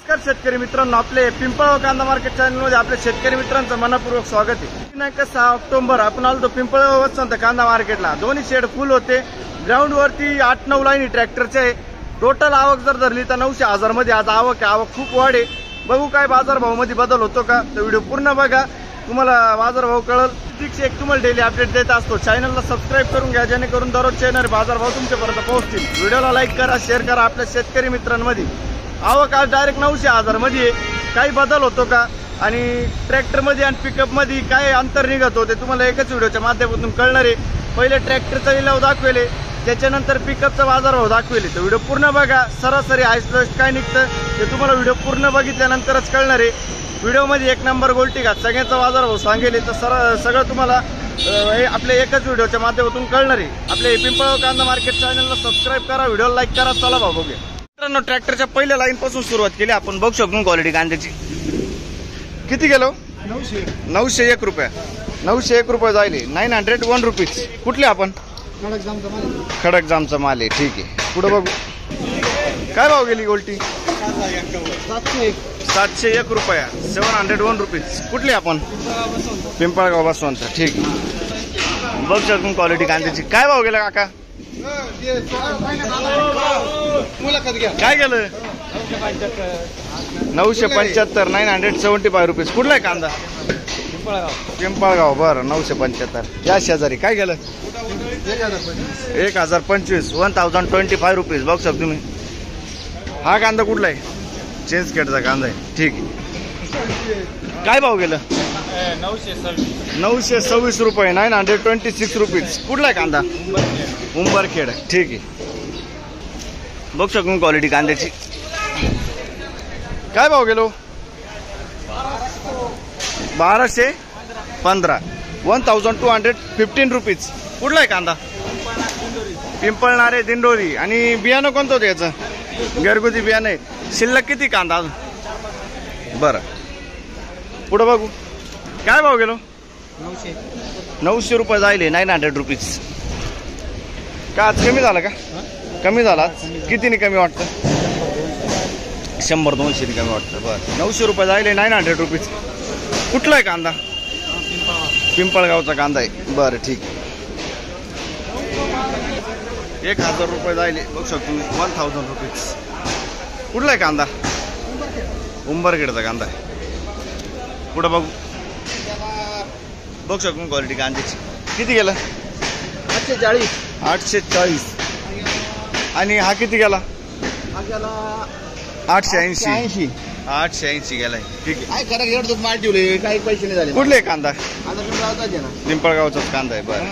नमस्कार शेतकरी मित्रांनो, आपले पिंपळगाव कांदा मार्केट चॅनलमध्ये आपल्या शेतकरी मित्रांचं मनपूर्वक स्वागत आहे। दिनांक 6 ऑक्टोबर आपण आलो पिंपळगाव वसंत कांदा मार्केटला। दोन्ही शेड फुल होते। ग्राउंड वरती 8-9 लाईनी ट्रॅक्टरचे टोटल आवक जर धरली तर 900,000 मध्ये आज आवक खूप वाढे। बघू काय बाजारभाव मध्ये बदल होतो का, तर व्हिडिओ पूर्ण बघा, तुम्हाला बाजारभाव कळल। एक तुम्हाला डेली अपडेट देत असतो। चॅनलला सबस्क्राईब करून घ्या, जेणेकरून दररोज येणारे बाजारभाव तुमच्यापर्यंत पोहोचतील। व्हिडिओला लाईक करा, शेअर करा आपल्या शेतकरी मित्रांमध्ये। आवक आज डायरेक्ट 900,000 मध्ये काही बदल होतो का आणि ट्रॅक्टर मध्ये आणि पिकअप मध्ये काय अंतर निघत होते तुम्हाला एकच व्हिडिओच्या माध्यमातून कळणार आहे। पहिले ट्रॅक्टरचा लिलाव दाखवेले, त्याच्यानंतर पिकअपचा बाजारभाव दाखवेले। तर व्हिडिओ पूर्ण बघा, सरासरी आयसलोस्ट काय निघतं ते तुम्हाला व्हिडिओ पूर्ण बघितल्यानंतरच कळणार आहे। व्हिडिओमध्ये एक नंबर गोल्टी घात सगळ्यांचा बाजारभाव सांगेल, तर सगळं तुम्हाला आपल्या एकच व्हिडिओच्या माध्यमातून कळणार आहे। आपले पिंपळगाव कांदा मार्केट चॅनलला सबस्क्राईब करा, व्हिडिओला लाईक करा। चला भाऊ बघूया मित्रांनो, ट्रॅक्टरच्या पहिल्या लाईन पासून सुरुवात केली आपण। बघू शकतो क्वालिटी कांद्याची किती गेलो 901 रुपये 901 रुपये जायले 901 रुपीज। कुठले आपण खडक जामचा माल आहे, ठीक आहे। पुढे बघू काय भाव गेली गोल्टी 701 रुपया 701 रुपीज। कुठली आपण पिंपळगाव बसवंत, ठीक आहे। बघू शकतो क्वालिटी कांद्याची काय भाव गेला काका, काय गेलं 975 975 रुपीज। कुठला आहे कांदा पिंपळगाव, बरं 975। या शेजारी काय गेलं 1025 1025 रुपीज। बघू शकतो तुम्ही हा कांदा कुठला आहे चेंजखेडचा कांदा आहे, ठीक आहे। काय भाव गेलं 926 रुपये 926 रुपीज। कुठला आहे कांदा उंबरखेड, ठीक आहे। बघू शकतो क्वालिटी कांद्याची काय भाव गेलो 1215 1215 रुपीज। कुठला आहे कांदा पिंपळणारे दिंडोरी। आणि बियाणं कोणतं होतं याचं घरगुती बियाणं आहे। शिल्लक किती कांदा अजून, बरं पुढे बघू काय भाव गेलो 900 रुपये जायले 900 रुपीज। का आज कमी झालं का, कमी झाला कितीने कमी वाटतं 100-200 कमी वाटतं, बरं 900 रुपये जायले 900 रुपीज। कुठला आहे कांदा पिंपळगावचा कांदा आहे, बरं ठीक आहे। 1000 रुपये जायले बघू शकतो 1000 रुपीज। कुठला आहे कांदा उंबरखेडचा कांदा आहे। पुढे बघू बघू शकतो क्वालिटी कांद्याची किती गेला 840 आणि हा किती गेला 880 गेलाय, ठीक आहे। माल ठेवले काही पैसे नाही झाले। कुठले कांदा पिंपळगावचाच कांदा आहे, बरं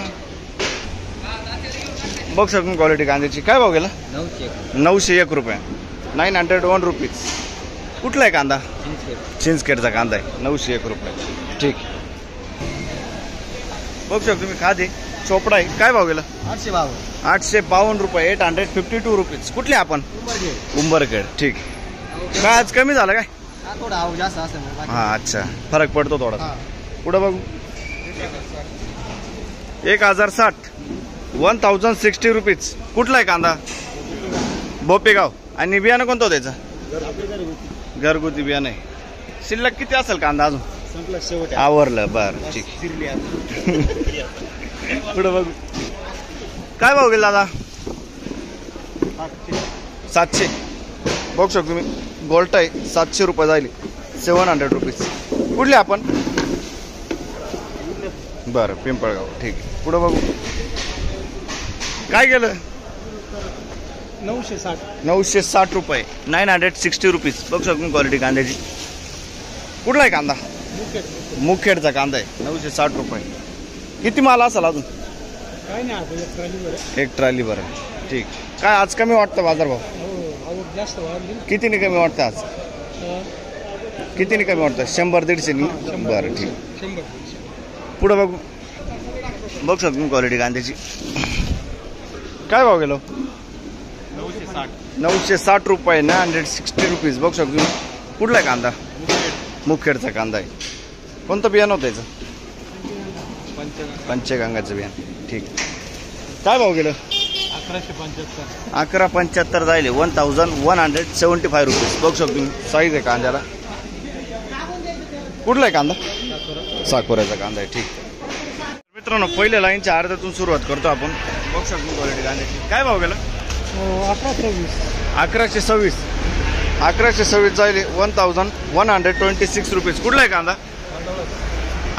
बघू शकतो क्वालिटी कांद्याची काय भाव गेला 901 रुपये 901 रुपीज। कुठला आहे कांदा चिंचखेडचा कांदा आहे 901 रुपये, ठीक आहे। बघू शकतो तुम्ही खादे चोपडा आहे काय भाव गेला 852 रुपये 852 रुपीज। कुठले आपण उंबरखेड, ठीक आहे। काय आज कमी झालं काय हा, अच्छा फरक पडतो थोडा। पुढे बघू 1060 1060 रुपीज। कुठला आहे कांदा बोपेगाव आणि बियाणं कोणतं होतं त्याचं घरगुती बियाणं आहे। शिल्लक किती असेल कांदा अजून आवरलं, बरं ठीक आहे। पुढे बघू काय भाव गेला दादा 700। बघू शकतो तुम्ही गोल्ट आहे 700 रुपये जायले 700 रुपीज। कुठले आपण बरं पिंपळगाव, ठीक आहे। पुढे बघू काय गेलं 960 रुपये 960 रुपीज। बघू शकतो क्वालिटी कांद्याची। कुठला आहे कांदा मुखेडचा कांदा आहे 960 रुपये। किती माल असेल अजून एक ट्रॉली बरं, ठीक। काय आज कमी वाटतं बाजारभाव कितीने कमी वाटतं आज कितीने कमी वाटतं 100-150 बरं ठीक। पुढे बघू बघू शकतो क्वालिटी कांद्याची काय भाव गेलो 960 रुपये 960 रुपीज। बघू शकतो कुठला आहे कांदा मुखेडचा कांदा आहे। कोणतं बियाणं होतं याचं पंचगंगाचं बियाणं, ठीक। काय भाव गेलं 1175 जाईल 1175 रुपीज बघू शकतो तुम्ही. साईज आहे कांद्याला. कुठला आहे कांदा? साकोऱ्याचा कांदा आहे. ठीक मित्रांनो, पहिल्या लाईनच्या अर्ध्यातून सुरुवात करतो आपण. बघू शकतो क्वालिटी कांद्याची. काय भाव गेला? 1126. 1126 जाईल 1126 रुपीज. कुठला आहे कांदा?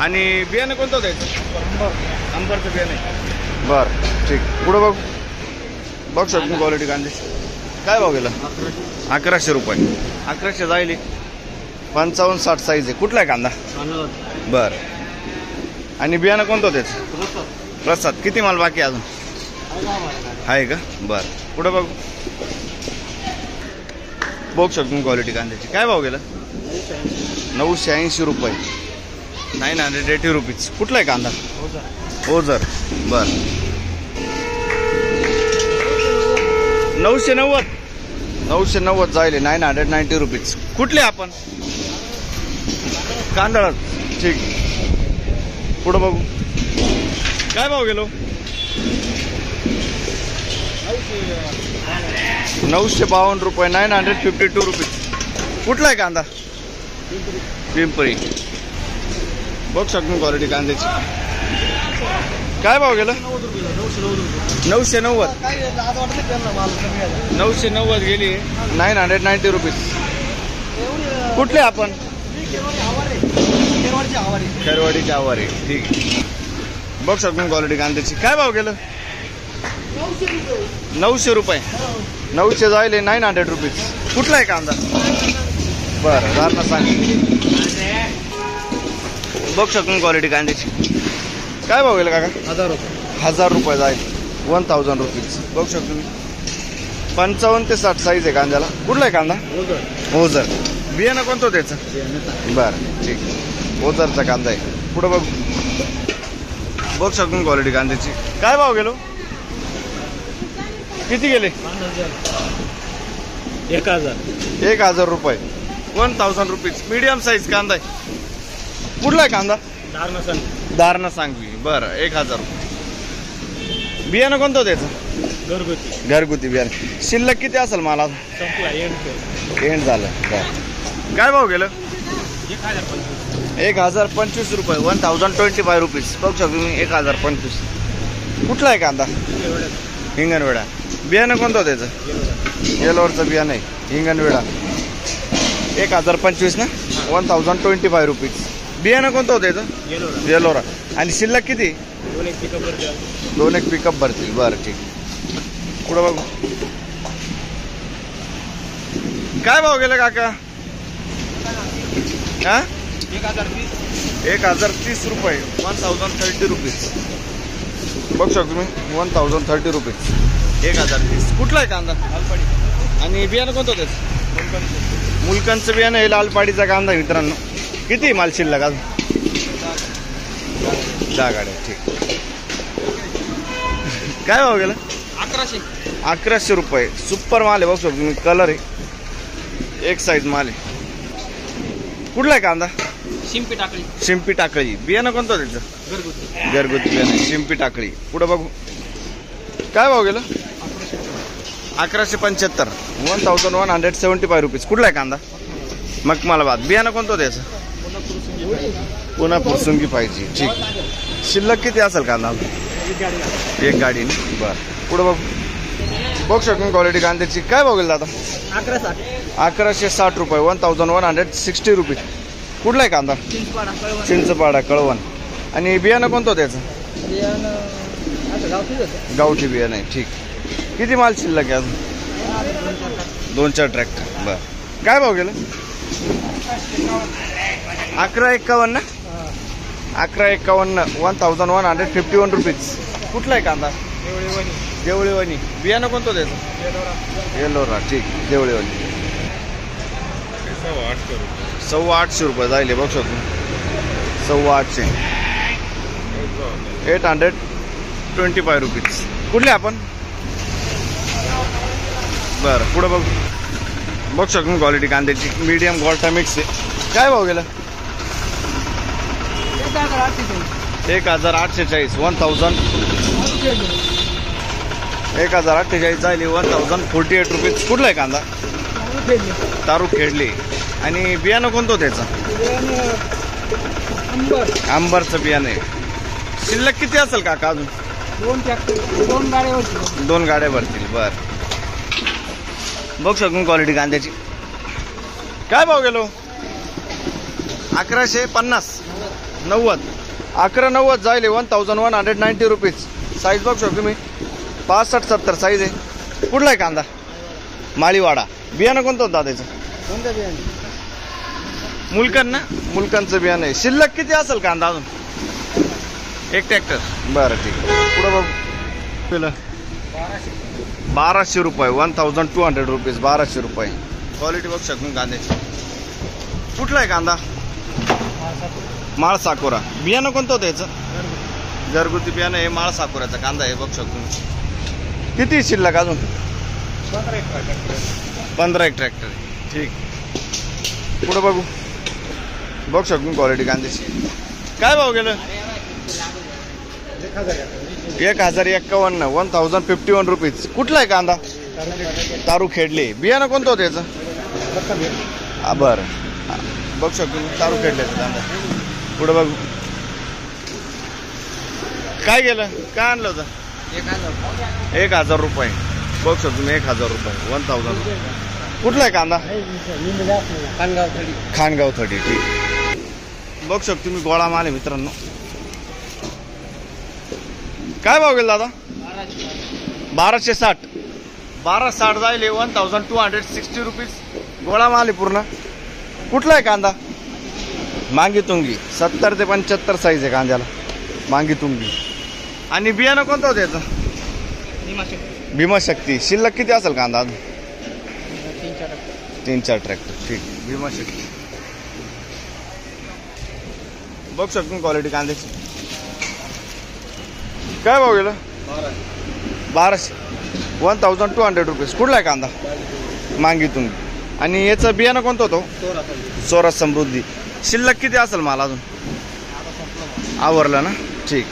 आणि बियाणं कोणतं द्यायचं? अंबरचं बियाणं. बरं ठीक. पुढं बघू शकतो क्वालिटी कांद्याची. काय भाव गेला? 1100 रुपये. 1100 जाईल 55-60 साईज आहे. कुठला आहे कांदा? बरं. आणि बियाणं कोणतं त्याचं? प्रसाद. किती माल बाकी अजून आहे का? बरं. पुढं बघू शकतो क्वालिटी कांद्याची. काय भाव गेला? 980 रुपये. 980 रुपीज. कुठला आहे कांदा? ओझर. बरं. 990 जाईल 990 रुपीज. कुठले आपण? कांदळात. ठीक. पुढं बघू. काय भाव गेलो? 952 रुपये. 952 रुपीज. कुठला आहे कांदा? पिंपरी. बघू शकतो क्वालिटी कांद्याची. काय भाव गेला? 990. 990 गेली 990 रुपीज. कुठले आपण? खेरवाडीची आवारी. ठीक. बघू शकतो क्वालिटी कांद्याची. काय भाव गेलं? 900 रुपये. 900 जाईल 900 रुपीज. कुठला आहे कांदा? बरं दारणा सांग. बघू शकतो क्वालिटी कांद्याची. काय भाव गेलं काका? 1000 रुपये जाईल 1000 रुपीज. बघू शकतो मी. 55 ते 60 साईज आहे कांद्याला. कुठला आहे कांदा? ओझर. बियाणं कोणतं त्याचं? बरं ठीक. ओझरचा कांदा आहे. पुढं बघू शकतो क्वालिटी कांद्याची. काय भाव गेलो? किती गेले? 1000 रुपये. 1000 रुपीज. मीडियम साईज कांदा आहे. कुठला आहे कांदा? दारणा सांगवी. बरं 1000 रुपये. बियाणं कोणतं त्याचं? घरगुती बियाणं. शिल्लक किती असेल मला? एंड झालं. बरं. काय भाव गेलं? 1025 रुपये. 1025 रुपीज. बघू शकतो मी. 1025. कुठला आहे कांदा? हिंगणवेडा. बियाणं कोणतं त्याचं? येलोरचं बियाणं आहे. हिंगणवेडा. 1025 ना. 1025 रुपीज. बियाणं कोणतं होतं त्याचं? येलोरा. आणि शिल्लक किती? 2 एक पिकअप भरतील. बरं ठीक. पुढं बघू. काय भाव गेलं काका? हा 1030 रुपये. 1030 रुपीज. बघू शकतो मी. 1030 रुपीज. 1030. कुठला आहे कांदा? आणि बियाणं कोणतं त्याचं? मुलकांचं बियाणं आहे. लालपाडीचा कांदा मित्रांनो. किती माल शिल्लक अजून? 10 गाड्या. ठीक. काय भाव गेला? 1100 रुपये. सुपर माल आहे. बघू शकतो मी. कलर आहे. एक साईज माल आहे. कुठला आहे कांदा? शिंपी टाकळी. बियाणं कोणतं त्याचं? घरगुती बियाणं. शिंपी टाकळी. पुढं बघू. काय भाव गेलं? 1175. 1175 रुपीज. कुठला आहे कांदा? मखमालाबाद. बियाणं कोणतं त्याचं? पुन्हा फुरसुंगी पाहिजे. ठीक. शिल्लक किती असेल कांदा? एक गाडी. बरं. पुढं बघू शकतो क्वालिटी कांद्याची. काय भाव गेला दादा? 1160 रुपये. 1160 रुपीज. कुठला आहे कांदा? चिंचपाडा कळवण. आणि बियाणं कोणतं त्याचं? गावठी बियाणं आहे. ठीक. किती माल शिल्लक आहे अजून? 2-4 ट्रॅक्टर. बरं. काय भाव गेलं? 1151 ना. 1151. 1151 रुपीज. कुठला आहे कांदा? देवळीवणी. बियाणं कोणतं त्याचं? येलोरा. ठीक. देवळीवणी. 850 रुपये जाईल. बघू शकतो. 850. 825 रुपीज. कुठले आपण? बरं. पुढं बघू शकतो क्वालिटी कांद्याची. मीडियम गोल्टा मिक्स आहे. काय भाव गेला? 1840. 1048 जायली 1048 रुपीज. कुठला आहे कांदा? तारू खेडली. आणि बियाणं कोणतं होतं त्याचं? अंबरचं बियाणं आहे. शिल्लक किती असेल काका अजून? 2 गाड्या भरतील. बर, बघ शकून क्वालिटी कांद्याची. काय भाव गेलो? 1150 90 1190 जायले 1190 रुपीज. साईज बघ शकतो मी 65-70 साईज आहे. कुठला आहे कांदा? माळीवाडा. बियाणं कोणतं होतं त्याचं? मुलकन ना? मुलकनचं बियाणं आहे. शिल्लक किती असेल कांदा अजून? 1 ट्रॅक्टर. बरं ठीक आहे. पुढं बघ. 1200 रुपये 1200 रुपीज. 1200 रुपये. क्वालिटी बघ शकून कांद्याची. कुठला आहे कांदा? माळ साकोरा. बियाणं कोणतं होतं याचं? घरगुती बियाणं आहे. माळ साकोऱ्याचा कांदा आहे. बघ शकतो. किती शिल्लक अजून? 15 ट्रॅक्टर. ठीक. पुढं बघू. बघ शकून क्वालिटी कांद्याची. काय भाव गेलं? 1051 1051 रुपीज. कुठला आहे कांदा? तारू खेडले. बियाणं कोणतं होतं याचं? बरं, बघ शकतो. तारू खेडल्याचं कांदा. पुढं बघू. काय गेलं? काय आणलं होतं? 1000 रुपये. बघ शकतो मी. 1000 रुपये 1000. कुठला आहे कांदा? खानगाव 30. ठीक. बघ शकतो मी. गोळा माल आहे मित्रांनो. काय भाव गेला दादा? 1260. 1260 जायले 1260 रुपीज. गोळा माल आहे पूर्ण. कुठला आहे कांदा? मांगी तुंगी. 70 ते 75 साईज आहे कांद्याला. मांगी तुंगी. आणि बियाणं कोणतं होतं याचं? भीमाशक्ती. शिल्लक किती असेल कांदा अजून? 3-4 ट्रॅक्टर. ठीक. भीमाशक्ती. बघ शकतो क्वालिटी कांद्याची. काय भाव गेलं? 1200 1200 रुपीज. कुठला आहे कांदा? मांगी तुंगी. आणि याचं बियाणं कोणतं होतं? स्वराज समृद्धी. शिल्लक किती असेल मला अजून? आवरलं ना? ठीक.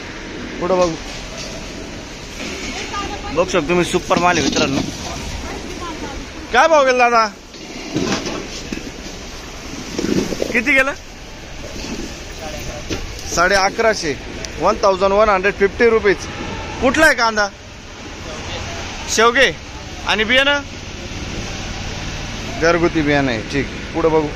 पुढं बघू. बघ शकतो तुम्ही. सुपर माल आहे मित्रांनो. काय भाव गेला दादा? किती गेलं? 1150 1150 रुपीज. कुठला आहे कांदा? शेवगे. आणि बियाणं? घरगुती बियाणं आहे. ठीक. पुढं बघू.